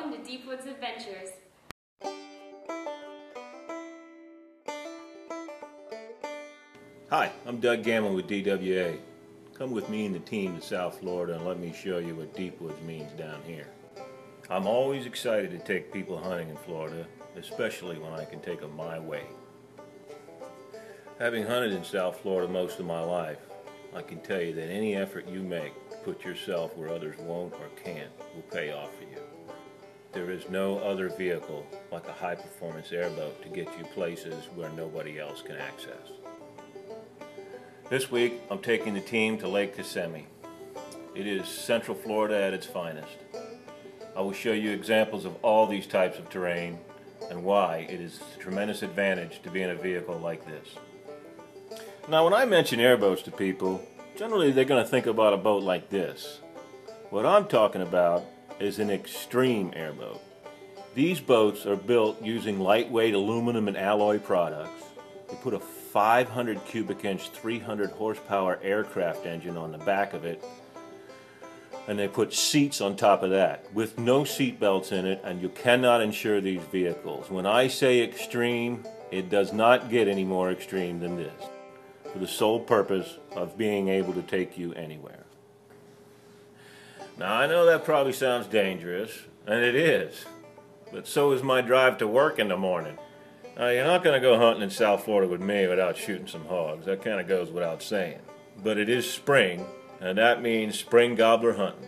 welcome to Deep Woods Adventures. Hi, I'm Doug Gamlin with DWA. Come with me and the team to South Florida and let me show you what Deep Woods means down here. I'm always excited to take people hunting in Florida, especially when I can take them my way. Having hunted in South Florida most of my life, I can tell you that any effort you make to put yourself where others won't or can't will pay off for you. There is no other vehicle like a high-performance airboat to get you places where nobody else can access. This week, I'm taking the team to Lake Kissimmee. It is Central Florida at its finest. I will show you examples of all these types of terrain and why it is a tremendous advantage to be in a vehicle like this. Now, when I mention airboats to people, generally they're going to think about a boat like this. What I'm talking about is an extreme airboat. These boats are built using lightweight aluminum and alloy products. They put a 500 cubic inch, 300 horsepower aircraft engine on the back of it, and they put seats on top of that with no seat belts in it, and you cannot insure these vehicles. When I say extreme, it does not get any more extreme than this, for the sole purpose of being able to take you anywhere. Now, I know that probably sounds dangerous, and it is, but so is my drive to work in the morning. Now, you're not going to go hunting in South Florida with me without shooting some hogs. That kind of goes without saying. But it is spring, and that means spring gobbler hunting.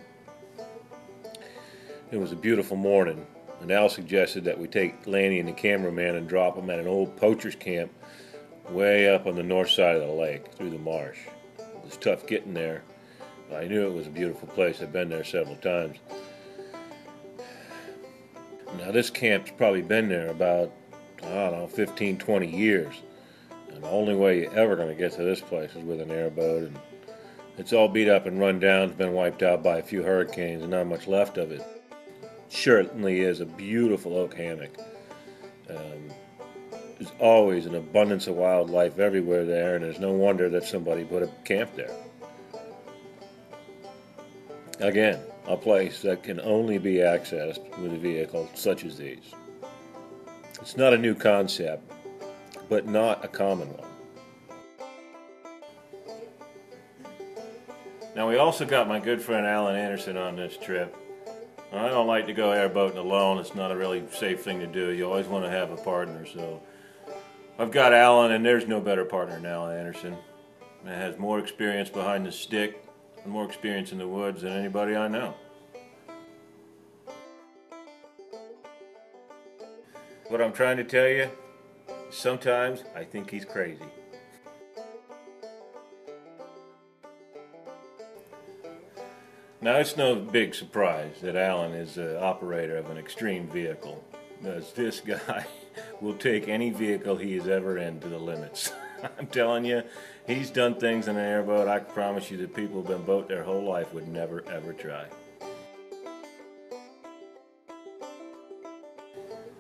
It was a beautiful morning, and Al suggested that we take Lanny and the cameraman and drop them at an old poacher's camp way up on the north side of the lake through the marsh. It was tough getting there. I knew it was a beautiful place. I've been there several times. Now, this camp's probably been there about, I don't know, 15, 20 years. And the only way you're ever going to get to this place is with an airboat. And it's all beat up and run down. It's been wiped out by a few hurricanes and not much left of it. Certainly is a beautiful oak hammock. There's always an abundance of wildlife everywhere there, and there's no wonder that somebody put a camp there. Again, a place that can only be accessed with a vehicle such as these. It's not a new concept, but not a common one. Now, we also got my good friend Alan Anderson on this trip. I don't like to go airboating alone. It's not a really safe thing to do. You always want to have a partner, so I've got Alan, and there's no better partner than Alan Anderson. He has more experience behind the stick and more experience in the woods than anybody I know. What I'm trying to tell you, sometimes I think he's crazy. Now, it's no big surprise that Alan is the operator of an extreme vehicle, because this guy will take any vehicle he is ever in to the limits. I'm telling you, he's done things in an airboat I can promise you that people who've been boat their whole life would never ever try.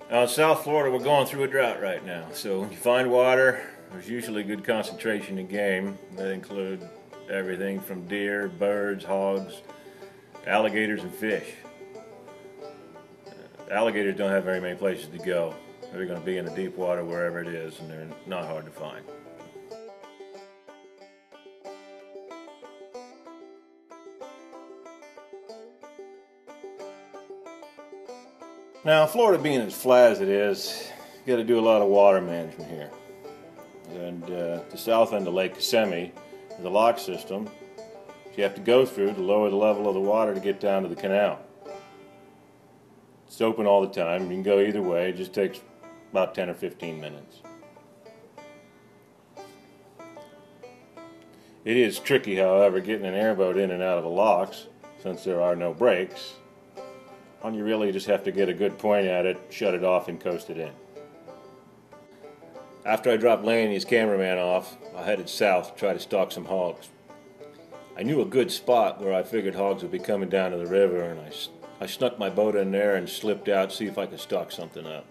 Now, in South Florida, we're going through a drought right now, so when you find water, there's usually a good concentration of game. That includes everything from deer, birds, hogs, alligators, and fish. Alligators don't have very many places to go. They're going to be in the deep water wherever it is, and they're not hard to find. Now, Florida being as flat as it is, you got to do a lot of water management here. And the south end of Lake Kissimmee is a lock system you have to go through to lower the level of the water to get down to the canal. It's open all the time. You can go either way. It just takes about 10 or 15 minutes. It is tricky, however, getting an airboat in and out of the locks since there are no brakes. And you really just have to get a good point at it, shut it off, and coast it in. After I dropped Lane and his cameraman off, I headed south to try to stalk some hogs. I knew a good spot where I figured hogs would be coming down to the river, and I snuck my boat in there and slipped out to see if I could stalk something up.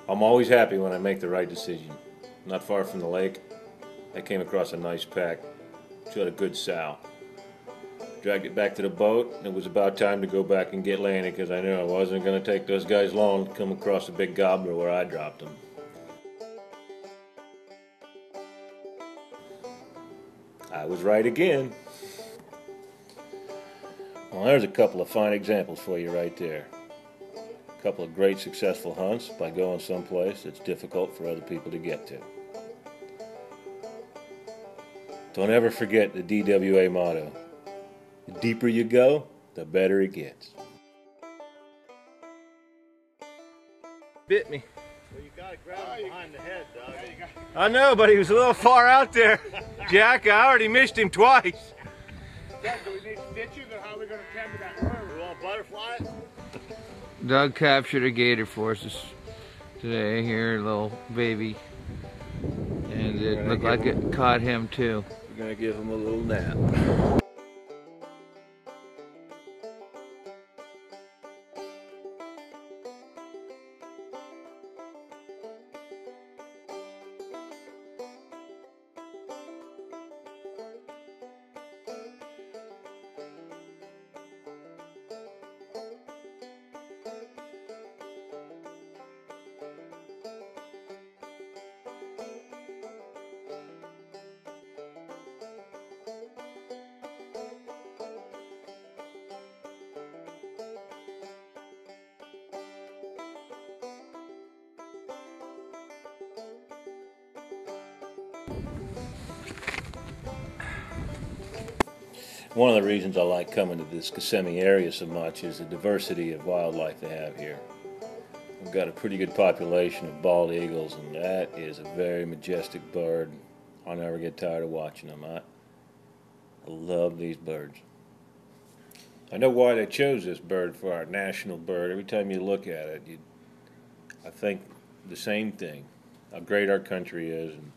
I'm always happy when I make the right decision. Not far from the lake, I came across a nice pack. She had a good sow. Dragged it back to the boat, and it was about time to go back and get Lanny because I knew I wasn't going to take those guys long to come across a big gobbler where I dropped them. I was right again. Well, there's a couple of fine examples for you right there. A couple of great successful hunts by going someplace that's difficult for other people to get to. Don't ever forget the DWA motto. The deeper you go, the better it gets. Bit me. Well, you gotta grab him behind the head, Doug. I know, but he was a little far out there. Jack, I already missed him twice. Doug, do we need stitches or how are we gonna camber that worm? We want to butterfly it? Doug captured a gator for us today here, a little baby. And it looked like it caught him too. We're gonna give him a little nap. One of the reasons I like coming to this Kissimmee area so much is the diversity of wildlife they have here. We've got a pretty good population of bald eagles, and that is a very majestic bird. I'll never get tired of watching them. I love these birds. I know why they chose this bird for our national bird. Every time you look at it, I think the same thing, how great our country is and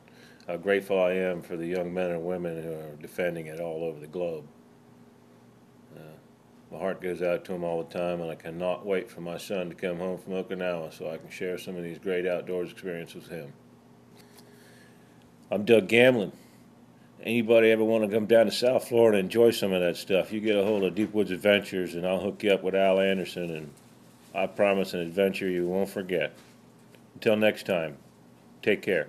how grateful I am for the young men and women who are defending it all over the globe. My heart goes out to them all the time, and I cannot wait for my son to come home from Okinawa so I can share some of these great outdoors experiences with him. I'm Doug Gamlin. Anybody ever want to come down to South Florida and enjoy some of that stuff, you get a hold of Deep Woods Adventures, and I'll hook you up with Al Anderson, and I promise an adventure you won't forget. Until next time, take care.